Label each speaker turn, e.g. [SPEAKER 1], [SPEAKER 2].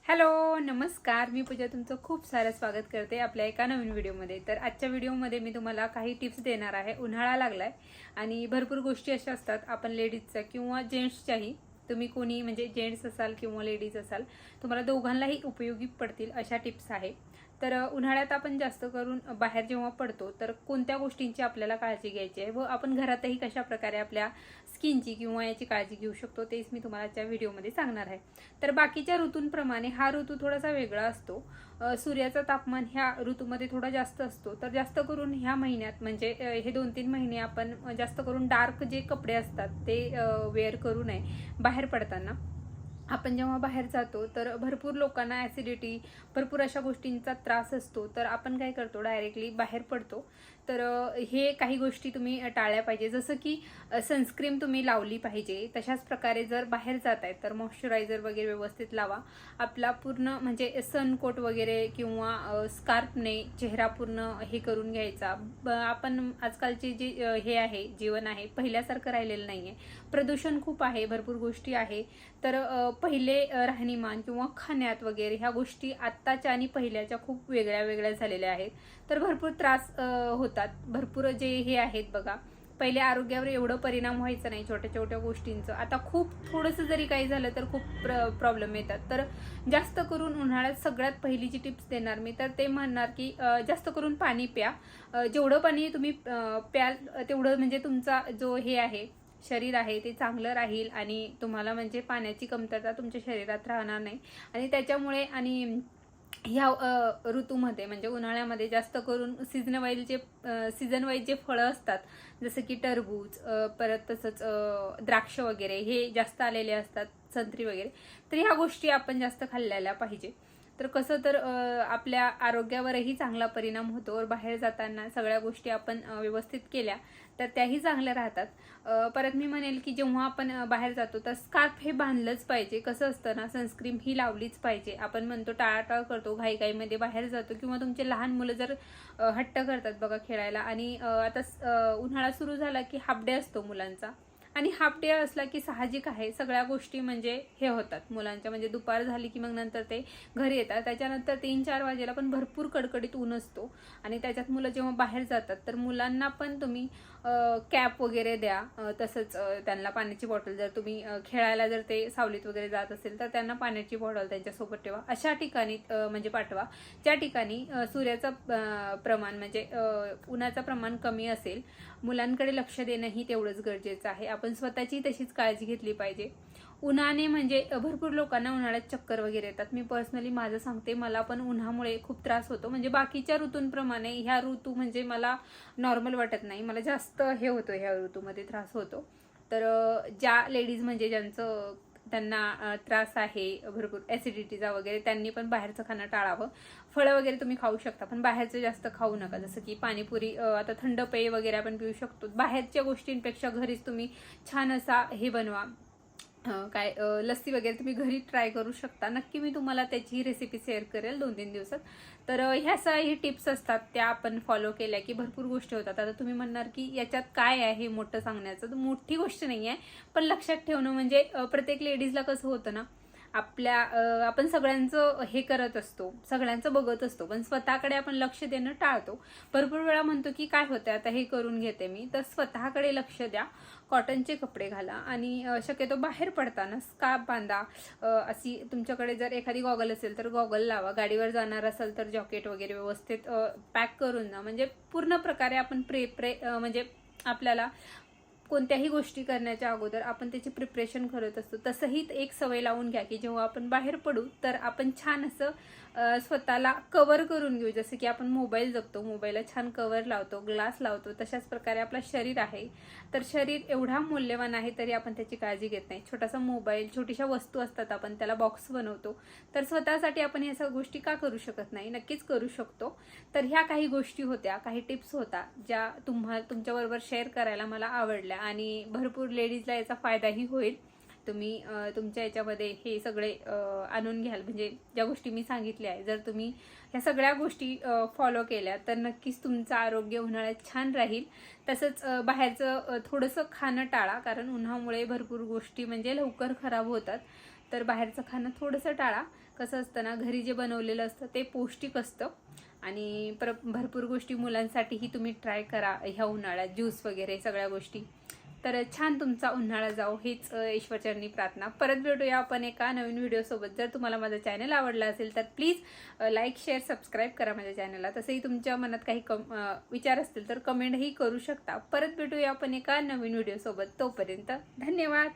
[SPEAKER 1] Hello नमस्कार, मी पूजा तुमचं खूप सारं स्वागत करते आपल्या एका नवीन व्हिडिओमध्ये। तर आजच्या व्हिडिओमध्ये मी तुम्हाला काही टिप्स देणार आहे। उन्हाळा लागलाय आणि भरपूर गोष्टी अशा असतात आपण लेडीजच्या किंवा जेंट्सच्याही, तुम्ही कोणी म्हणजे जेंट्स असाल किंवा लेडीज असाल, तुम्हाला दोघांनाही उपयोगी पडतील अशा टिप्स आहे। तर उन्हाळ्यात आपण जास्त करून बाहेर जेव्हा पडतो तर कोणत्या गोष्टींची आपल्याला काळजी घ्यायची आहे व आपण घरातही कशा प्रकारे आपल्या स्किनची किंवा याची काळजी घेऊ शकतो तेच मी तुम्हाला आजच्या व्हिडिओमध्ये सांगणार आहे। तर बाकीच्या ऋतूंप्रमाणे हा ऋतू थोडासा वेगळा असतो। सूर्याचं तापमान ह्या ऋतूमध्ये थोडा जास्त असतो। तर जास्त करून ह्या महिन्यात म्हणजे हे 2-3 महिने आपण जास्त करून डार्क जे कपडे असतात ते वेअर करू नये बाहेर पडताना। आपण जेव्हा बाहेर जातो तर भरपूर लोकांना ॲसिडिटी भरपूर अशा गोष्टींचा त्रास असतो। तर आपण काय करतो, डायरेक्टली बाहेर पडतो। तर हे काही गोष्टी तुम्ही टाळल्या पाहिजे, जसं की सनस्क्रीन तुम्ही लावली पाहिजे। तशाच प्रकारे जर बाहेर जाताय तर मॉइश्चरायझर वगैरे व्यवस्थित लावा। आपला पूर्ण म्हणजे सनकोट वगैरे किंवा स्कार्फने चेहरा पूर्ण हे करून घ्यायचा। आपण आजकालचे जे हे आहे जीवन आहे पहिल्यासारखं राहिलेलं नाही आहे, प्रदूषण खूप आहे, भरपूर गोष्टी आहे। तर पहिले राहणीमान किंवा खाण्यात वगैरे ह्या गोष्टी आत्ताच्या आणि पहिल्याच्या खूप वेगळ्या वेगळ्या झालेल्या आहेत। तर भरपूर त्रास होतात, भरपूर जे हे आहेत बघा, पहिले आरोग्यावर एवढं परिणाम व्हायचा नाही छोट्या छोट्या गोष्टींचं, आता खूप थोडंसं जरी काही झालं तर खूप प्रॉब्लेम येतात। तर जास्त करून उन्हाळ्यात सगळ्यात पहिली जी टिप्स देणार मी तर ते म्हणणार की जास्त करून पाणी प्या। जेवढं पाणी तुम्ही प्याल तेवढं म्हणजे तुमचा जो हे आहे शरीर आहे ते चांगलं राहील आणि तुम्हाला म्हणजे पाण्याची कमतरता तुमच्या शरीरात राहणार नाही। आणि त्याच्यामुळे आणि ह्या ऋतूमध्ये म्हणजे उन्हाळ्यामध्ये जास्त करून सीझन वाईज जे फळं असतात, जसं की टरबूज, परत तसंच द्राक्ष वगैरे हे जास्त आलेले असतात, संत्री वगैरे, तर ह्या गोष्टी आपण जास्त खाल्ल्याला पाहिजे। तर कसं तर आपल्या आरोग्यावरही चांगला परिणाम होतो। और बाहेर जाताना सगळ्या गोष्टी आपण व्यवस्थित केल्या तर त्याही चांगल्या राहतात। परत मी म्हणेल की जेव्हा आपण बाहेर जातो तर स्कार्फ हे बांधलंच पाहिजे। कसं असतं ना, सनस्क्रीन ही लावलीच पाहिजे। आपण म्हणतो टाळाटाळ करतो, घाईघाईमध्ये बाहेर जातो, किंवा तुमचे लहान मुलं जर हट्ट करतात बघा खेळायला, आणि आता उन्हाळा सुरू झाला की हाफ डे असतो मुलांचा, आणि हाफ डे असला की साहजिक आहे सगळ्या गोष्टी म्हणजे हे होतात मुलांच्या, म्हणजे दुपार झाली की मग नंतर ते घरी येतात। त्याच्यानंतर 3-4 वाजेला पण भरपूर कडकडीत ऊन असतो, आणि त्याच्यात मुलं जेव्हा बाहेर जातात तर मुलांना पण तुम्ही कॅप वगैरे द्या। तसंच त्यांना पाण्याची बॉटल, जर तुम्ही खेळायला जर ते सावलीत वगैरे जात असेल तर त्यांना पाण्याची बॉटल त्यांच्यासोबत ठेवा। अशा ठिकाणी म्हणजे पाठवा ज्या ठिकाणी सूर्याचं प्रमाण म्हणजे उन्हाचं प्रमाण कमी असेल। मुलांकडे लक्ष देणंही तेवढंच गरजेचं आहे, आपण स्वतःची तशीच काळजी घेतली पाहिजे। उन्हाने म्हणजे भरपूर लोकांना उन्हाळ्यात चक्कर वगैरे येतात। मी पर्सनली माझं सांगते, मला पण उन्हामुळे खूप त्रास होतो। म्हणजे बाकीच्या ऋतूंप्रमाणे ह्या ऋतू म्हणजे मला नॉर्मल वाटत नाही, मला जास्त हे होतं, ह्या ऋतूमध्ये त्रास होतो। तर ज्या लेडीज म्हणजे ज्यांचं त्यांना त्रास आहे भरपूर ॲसिडिटीचा वगैरे, त्यांनी पण बाहेरचं खाणं टाळावं। फळं वगैरे तुम्ही खाऊ शकता पण बाहेरचं जास्त खाऊ नका, जसं की पाणीपुरी, आता थंड पेय वगैरे आपण पिऊ शकतो। बाहेरच्या गोष्टींपेक्षा घरीच तुम्ही छान असा हे बनवा, लस्सी वगैरे तुम्ही घरी ट्राय करू शकता। नक्की मी तुम्हाला त्याची रेसिपी शेअर करेल 2-3 दिवसात। तर ह्या काही टिप्स असतात त्या आपण फॉलो केल्या की भरपूर गोष्टी होतात। आता तुम्ही म्हणणार की याच्यात काय आहे मोठं सांगण्याचं, तर मोठी गोष्ट नाही आहे, पण लक्षात ठेवणं म्हणजे प्रत्येक लेडीजला कसं होतं ना, आपण सगळ्यांचं हे करत असतो, सगळ्यांचं बघत असतो, पण स्वतःकडे आपण लक्ष देणं टाळतो। भरपूर वेळा म्हणतो की काय होतं आता हे करून घेते मी, तर स्वतःकडे लक्ष द्या, कॉटनचे कपडे घाला, आणि शक्यतो बाहेर पडताना स्कार्फ बांधा। अशी तुमच्याकडे जर एखादी गॉगल असेल तर गॉगल लावा, गाडीवर जाणार असेल तर जॉकेट वगैरे व्यवस्थित पॅक करून ना, म्हणजे पूर्ण प्रकारे आपण म्हणजे आपल्याला कोणत्याही गोष्टी करण्याच्या अगोदर आपण त्याची प्रिपरेशन करत असतो। तसंही एक सवय लावून घ्या की जेव्हा आपण बाहेर पडू तर आपण छान असं स्वतःला कव्हर करून घेऊ। जसं की आपण मोबाईल जपतो, मोबाईलला छान कव्हर लावतो, ग्लास लावतो, तशाच प्रकारे आपलं शरीर आहे। तर शरीर एवढा मूल्यवान आहे तरी आपण त्याची काळजी घेत नाही। छोटासा मोबाईल, छोटीशा वस्तू असतात, आपण त्याला बॉक्स बनवतो, तर स्वतःसाठी आपण या सगळ्या गोष्टी का करू शकत नाही? नक्कीच करू शकतो। तर ह्या काही गोष्टी होत्या, काही टिप्स होत्या ज्या तुमच्याबरोबर शेअर करायला मला आवडल्या, आणि भरपूर लेडीजला याचा फायदाही होईल। तुम्ही तुमच्या याच्यामध्ये हे सगळे आणून घ्याल, म्हणजे ज्या गोष्टी मी सांगितल्या आहे, जर तुम्ही ह्या सगळ्या गोष्टी फॉलो केल्या तर नक्कीच तुमचं आरोग्य उन्हाळ्यात छान राहील। तसंच बाहेरचं थोडंसं खाणं टाळा, कारण उन्हामुळे भरपूर गोष्टी म्हणजे लवकर खराब होतात। तर बाहेरचं खाणं थोडंसं टाळा. कसं असतं ना, घरी जे बनवलेलं असतं ते पौष्टिक असतं आणि भरपूर गोष्टी मुलांसाठीही तुम्ही ट्राय करा ह्या उन्हाळ्यात, ज्यूस वगैरे सगळ्या गोष्टी. तर छान तुमचा उन्हाळा जाओ हीच ईश्वरचरणी प्रार्थना. परत भेटूया आपण एका नवीन व्हिडिओसोबत. जर तुम्हाला माझा चॅनल आवडला असेल तर प्लीज लाईक शेअर सबस्क्राईब करा माझ्या चॅनलला. तसंही तुमच्या मनात काही विचार असतील तर कमेंटही करू शकता. परत भेटूया आपण एका नवीन व्हिडिओसोबत. तोपर्यंत धन्यवाद.